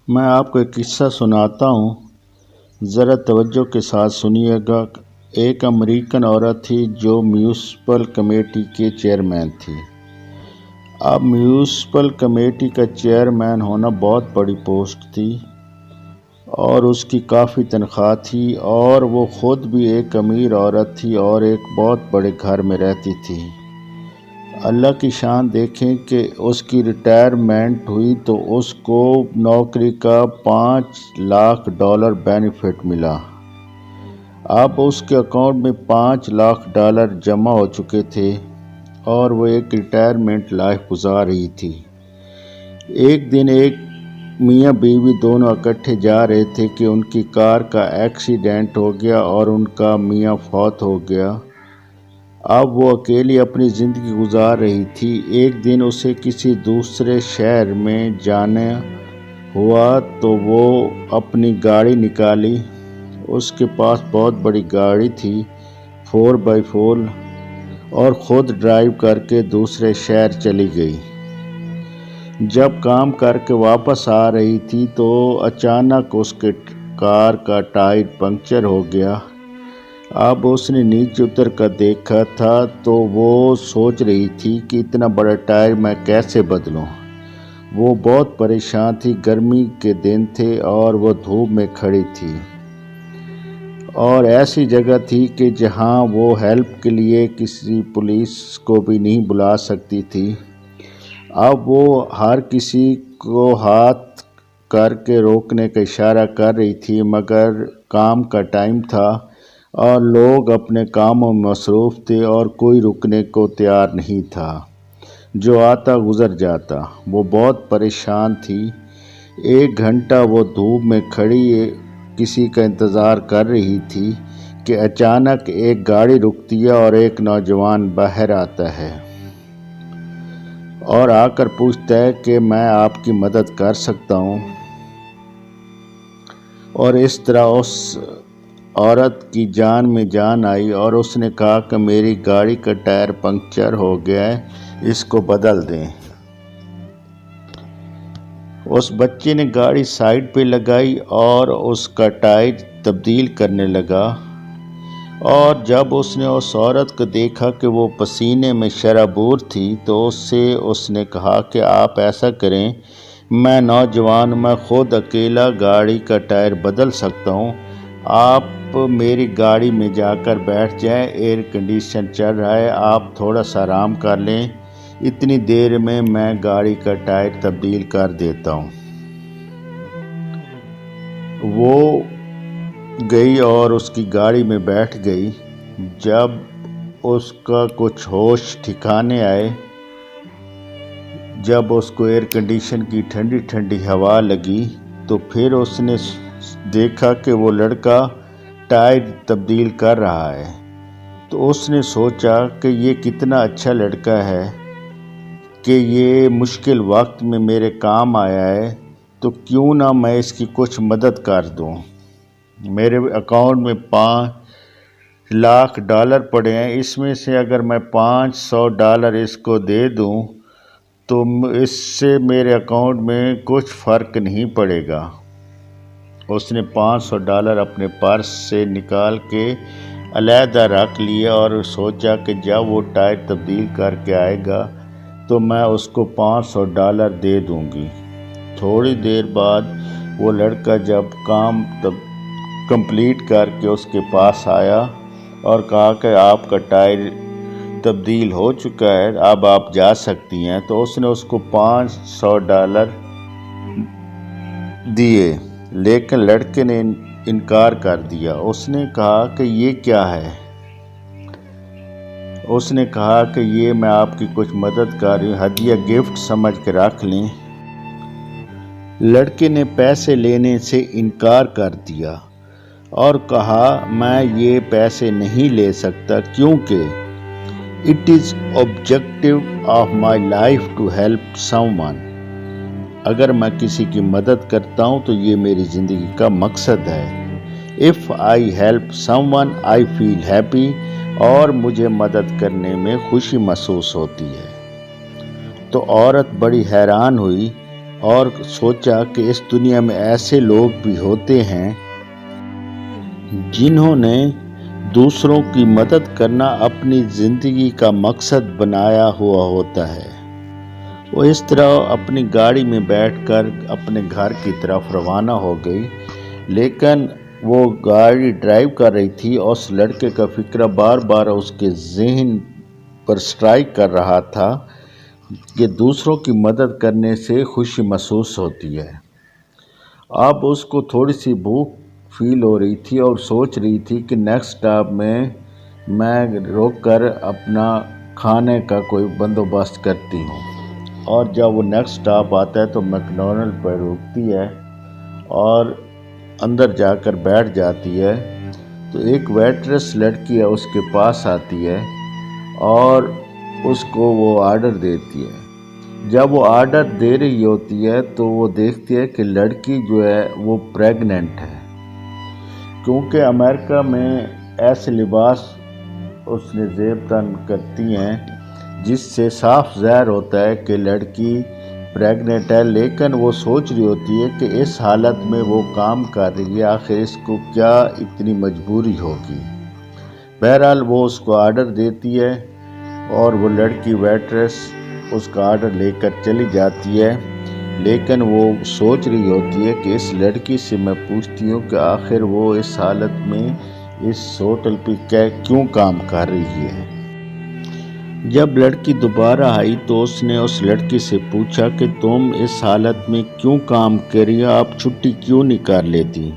میں آپ کو ایک قصہ سناتا ہوں، ذرا توجہ کے ساتھ سنیے گا۔ ایک امریکن عورت تھی جو میونسپل کمیٹی کے چیئرمین تھی۔ اب میونسپل کمیٹی کا چیئرمین ہونا بہت بڑی پوسٹ تھی اور اس کی کافی تنخواہ تھی، اور وہ خود بھی ایک امیر عورت تھی اور ایک بہت بڑے گھر میں رہتی تھی۔ اللہ کی شان دیکھیں کہ اس کی ریٹائرمنٹ ہوئی تو اس کو نوکری کا $5 لاکھ بینیفٹ ملا۔ اب اس کے اکاؤنٹ میں $5 لاکھ جمع ہو چکے تھے اور وہ ایک ریٹائرمنٹ لائف گزار رہی تھی۔ ایک دن ایک میاں بیوی دونوں اکٹھے جا رہے تھے کہ ان کی کار کا ایکسیڈنٹ ہو گیا اور ان کا میاں فوت ہو گیا۔ اب وہ اکیلی اپنی زندگی گزار رہی تھی۔ ایک دن اسے کسی دوسرے شہر میں جانا ہوا تو وہ اپنی گاڑی نکالی۔ اس کے پاس بہت بڑی گاڑی تھی 4x4 اور خود ڈرائیو کر کے دوسرے شہر چلی گئی۔ جب کام کر کے واپس آ رہی تھی تو اچانک اس کے کار کا ٹائر پنکچر ہو گیا۔ اب اس نے نیچے اتر کر دیکھا تھا تو وہ سوچ رہی تھی کہ اتنا بڑا ٹائر میں کیسے بدلوں۔ وہ بہت پریشان تھی، گرمی کے دن تھے اور وہ دھوپ میں کھڑی تھی اور ایسی جگہ تھی کہ جہاں وہ ہیلپ کے لیے کسی پولیس کو بھی نہیں بلا سکتی تھی۔ اب وہ ہر کسی کو ہاتھ کر کے روکنے کا اشارہ کر رہی تھی، مگر کام کا ٹائم تھا اور لوگ اپنے کاموں میں مصروف تھے اور کوئی رکنے کو تیار نہیں تھا، جو آتا گزر جاتا۔ وہ بہت پریشان تھی۔ 1 گھنٹہ وہ دھوپ میں کھڑی کسی کا انتظار کر رہی تھی کہ اچانک ایک گاڑی رکتی ہے اور ایک نوجوان باہر آتا ہے اور آ کر پوچھتا ہے کہ میں آپ کی مدد کر سکتا ہوں۔ اور اس طرح اس عورت کی جان میں جان آئی اور اس نے کہا کہ میری گاڑی کا ٹائر پنکچر ہو گیا ہے، اس کو بدل دیں۔ اس بچے نے گاڑی سائیڈ پہ لگائی اور اس کا ٹائر تبدیل کرنے لگا، اور جب اس نے اس عورت کو دیکھا کہ وہ پسینے میں شرابور تھی تو اس نے کہا کہ آپ ایسا کریں، میں نوجوان، میں خود اکیلا گاڑی کا ٹائر بدل سکتا ہوں، آپ میری گاڑی میں جا کر بیٹھ جائیں، ایئر کنڈیشن چل رہا ہے، آپ تھوڑا سا آرام کر لیں، اتنی دیر میں گاڑی کا ٹائر تبدیل کر دیتا ہوں۔ وہ گئی اور اس کی گاڑی میں بیٹھ گئی۔ جب اس کا کچھ ہوش ٹھکانے آئے، جب اس کو ایئر کنڈیشن کی ٹھنڈی ٹھنڈی ہوا لگی تو پھر اس نے دیکھا کہ وہ لڑکا ٹائر تبدیل کر رہا ہے، تو اس نے سوچا کہ یہ کتنا اچھا لڑکا ہے کہ یہ مشکل وقت میں میرے کام آیا ہے، تو کیوں نہ میں اس کی کچھ مدد کر دوں۔ میرے اکاؤنٹ میں $5 لاکھ پڑے ہیں، اس میں سے اگر میں $500 اس کو دے دوں تو اس سے میرے اکاؤنٹ میں کچھ فرق نہیں پڑے گا۔ اس نے $500 اپنے پرس سے نکال کے علیحدہ رکھ لیا اور سوچا کہ جب وہ ٹائر تبدیل کر کے آئے گا تو میں اس کو $500 دے دوں گی۔ تھوڑی دیر بعد وہ لڑکا جب کام کمپلیٹ کر کے اس کے پاس آیا اور کہا کہ آپ کا ٹائر تبدیل ہو چکا ہے، اب آپ جا سکتی ہیں، تو اس نے اس کو $500 دیے، لیکن لڑکے نے انکار کر دیا۔ اس نے کہا کہ یہ کیا ہے؟ اس نے کہا کہ یہ میں آپ کی کچھ مدد کر رہی ہوں، ہدیہ گفٹ سمجھ کے رکھ لیں۔ لڑکے نے پیسے لینے سے انکار کر دیا اور کہا میں یہ پیسے نہیں لے سکتا کیونکہ "It is objective of my life to help someone"۔ اگر میں کسی کی مدد کرتا ہوں تو یہ میری زندگی کا مقصد ہے۔ "If I help someone I feel happy"، اور مجھے مدد کرنے میں خوشی محسوس ہوتی ہے۔ تو عورت بڑی حیران ہوئی اور سوچا کہ اس دنیا میں ایسے لوگ بھی ہوتے ہیں جنہوں نے دوسروں کی مدد کرنا اپنی زندگی کا مقصد بنایا ہوا ہوتا ہے۔ وہ اس طرح اپنی گاڑی میں بیٹھ کر اپنے گھر کی طرف روانہ ہو گئی، لیکن وہ گاڑی ڈرائیو کر رہی تھی اور اس لڑکے کا فکر بار بار اس کے ذہن پر سٹرائک کر رہا تھا کہ دوسروں کی مدد کرنے سے خوشی محسوس ہوتی ہے۔ اب اس کو تھوڑی سی بھوک فیل ہو رہی تھی اور سوچ رہی تھی کہ نیکسٹ اسٹاپ میں روک کر اپنا کھانے کا کوئی بندوبست کرتی ہوں۔ اور جب وہ نیکسٹ اسٹاپ آتا ہے تو میکڈونلڈ پر رکتی ہے اور اندر جا کر بیٹھ جاتی ہے، تو ایک ویٹریس لڑکی ہے اس کے پاس آتی ہے اور اس کو وہ آرڈر دیتی ہے۔ جب وہ آرڈر دے رہی ہوتی ہے تو وہ دیکھتی ہے کہ لڑکی جو ہے وہ پریگننٹ ہے، کیونکہ امریکہ میں ایسے لباس اس نے زیب تن کرتی ہیں جس سے صاف ظاہر ہوتا ہے کہ لڑکی پریگننٹ ہے، لیکن وہ سوچ رہی ہوتی ہے کہ اس حالت میں وہ کام کر رہی ہے، آخر اس کو کیا اتنی مجبوری ہوگی۔ بہرحال وہ اس کو آرڈر دیتی ہے اور وہ لڑکی ویٹریس اس کا آرڈر لے کر چلی جاتی ہے، لیکن وہ سوچ رہی ہوتی ہے کہ اس لڑکی سے میں پوچھتی ہوں کہ آخر وہ اس حالت میں اس ہوٹل پہ کیوں کام کر رہی ہے۔ جب لڑکی دوبارہ آئی تو اس نے اس لڑکی سے پوچھا کہ تم اس حالت میں کیوں کام کر رہی ہو، آپ چھٹی کیوں نہیں کر لیتی؟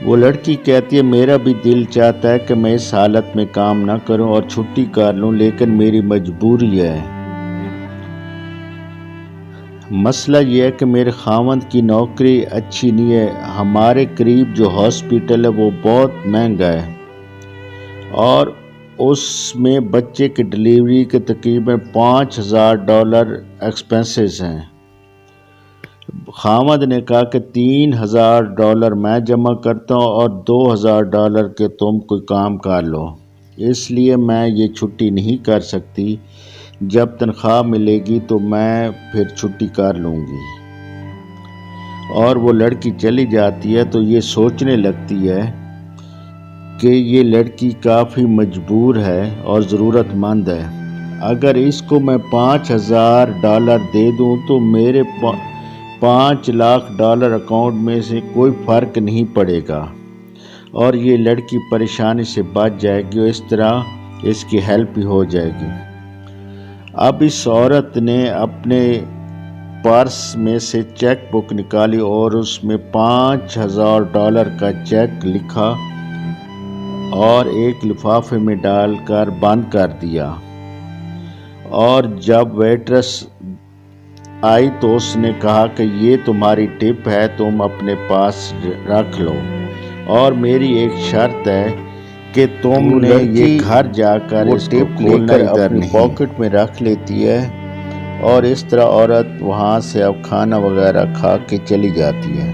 وہ لڑکی کہتی ہے میرا بھی دل چاہتا ہے کہ میں اس حالت میں کام نہ کروں اور چھٹی کر لوں، لیکن میری مجبوری ہے۔ مسئلہ یہ ہے کہ میرے خاوند کی نوکری اچھی نہیں ہے، ہمارے قریب جو ہاسپٹل ہے وہ بہت مہنگا ہے اور اس میں بچے کی ڈلیوری کے تقریباً $5,000 ایکسپنسز ہیں۔ خاوند نے کہا کہ $3,000 میں جمع کرتا ہوں اور $2,000 کے تم کوئی کام کر لو، اس لیے میں یہ چھٹی نہیں کر سکتی، جب تنخواہ ملے گی تو میں پھر چھٹی کر لوں گی۔ اور وہ لڑکی چلی جاتی ہے تو یہ سوچنے لگتی ہے کہ یہ لڑکی کافی مجبور ہے اور ضرورت مند ہے، اگر اس کو میں $5,000 دے دوں تو میرے $5,00,000 اکاؤنٹ میں سے کوئی فرق نہیں پڑے گا اور یہ لڑکی پریشانی سے بچ جائے گی اور اس طرح اس کی ہیلپ بھی ہو جائے گی۔ اب اس عورت نے اپنے پرس میں سے چیک بک نکالی اور اس میں $5,000 کا چیک لکھا اور ایک لفافے میں ڈال کر بند کر دیا، اور جب ویٹرس آئی تو اس نے کہا کہ یہ تمہاری ٹپ ہے، تم اپنے پاس رکھ لو، اور میری ایک شرط ہے کہ تم نے یہ گھر جا کر اس کو کھولنا اپنی پاکٹ میں رکھ لیتی ہے۔ اور اس طرح عورت وہاں سے اب کھانا وغیرہ کھا کے چلی جاتی ہے۔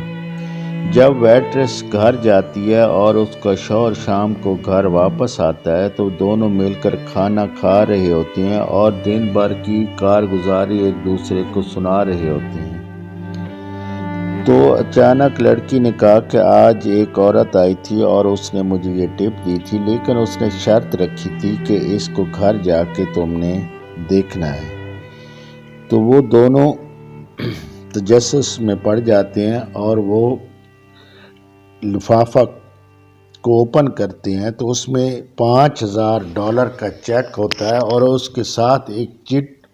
جب ویٹریس گھر جاتی ہے اور اس کا شوہر شام کو گھر واپس آتا ہے تو دونوں مل کر کھانا کھا رہے ہوتے ہیں اور دن بھر کی کارگزاری ایک دوسرے کو سنا رہے ہوتے ہیں۔ تو اچانک لڑکی نے کہا کہ آج ایک عورت آئی تھی اور اس نے مجھے یہ ٹپ دی تھی، لیکن اس نے شرط رکھی تھی کہ اس کو گھر جا کے تم نے دیکھنا ہے۔ تو وہ دونوں تجسس میں پڑ جاتے ہیں اور وہ لفافہ کو اوپن کرتے ہیں تو اس میں $5,000 کا چیک ہوتا ہے اور اس کے ساتھ ایک چٹ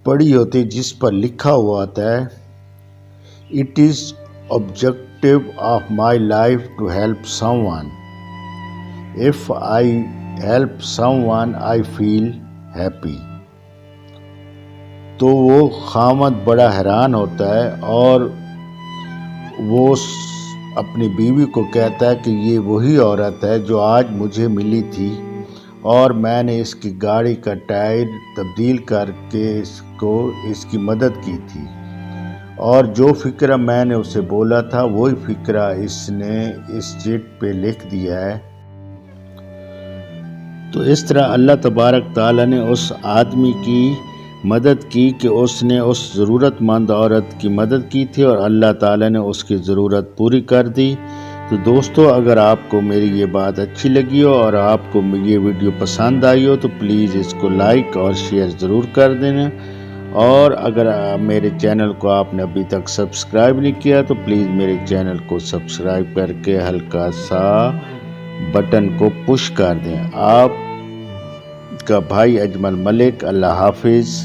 پڑی ہوتی ہے جس پر لکھا ہوا ہوتا ہے "It is objective of my life to help someone. If I help someone, I feel happy." تو وہ خاوند بڑا حیران ہوتا ہے اور وہ اپنی بیوی کو کہتا ہے کہ یہ وہی عورت ہے جو آج مجھے ملی تھی اور میں نے اس کی گاڑی کا ٹائر تبدیل کر کے اس کی مدد کی تھی، اور جو فکرہ میں نے اسے بولا تھا وہی فکرہ اس نے اس چٹ پہ لکھ دیا ہے۔ تو اس طرح اللہ تبارک تعالیٰ نے اس آدمی کی مدد کی کہ اس نے اس ضرورت مند عورت کی مدد کی تھی اور اللہ تعالیٰ نے اس کی ضرورت پوری کر دی۔ تو دوستو، اگر آپ کو میری یہ بات اچھی لگی ہو اور آپ کو یہ ویڈیو پسند آئی ہو تو پلیز اس کو لائک اور شیئر ضرور کر دینا، اور اگر میرے چینل کو آپ نے ابھی تک سبسکرائب نہیں کیا تو پلیز میرے چینل کو سبسکرائب کر کے ہلکا سا بٹن کو پش کر دیں۔ آپ کا بھائی اجمل ملک، اللہ حافظ۔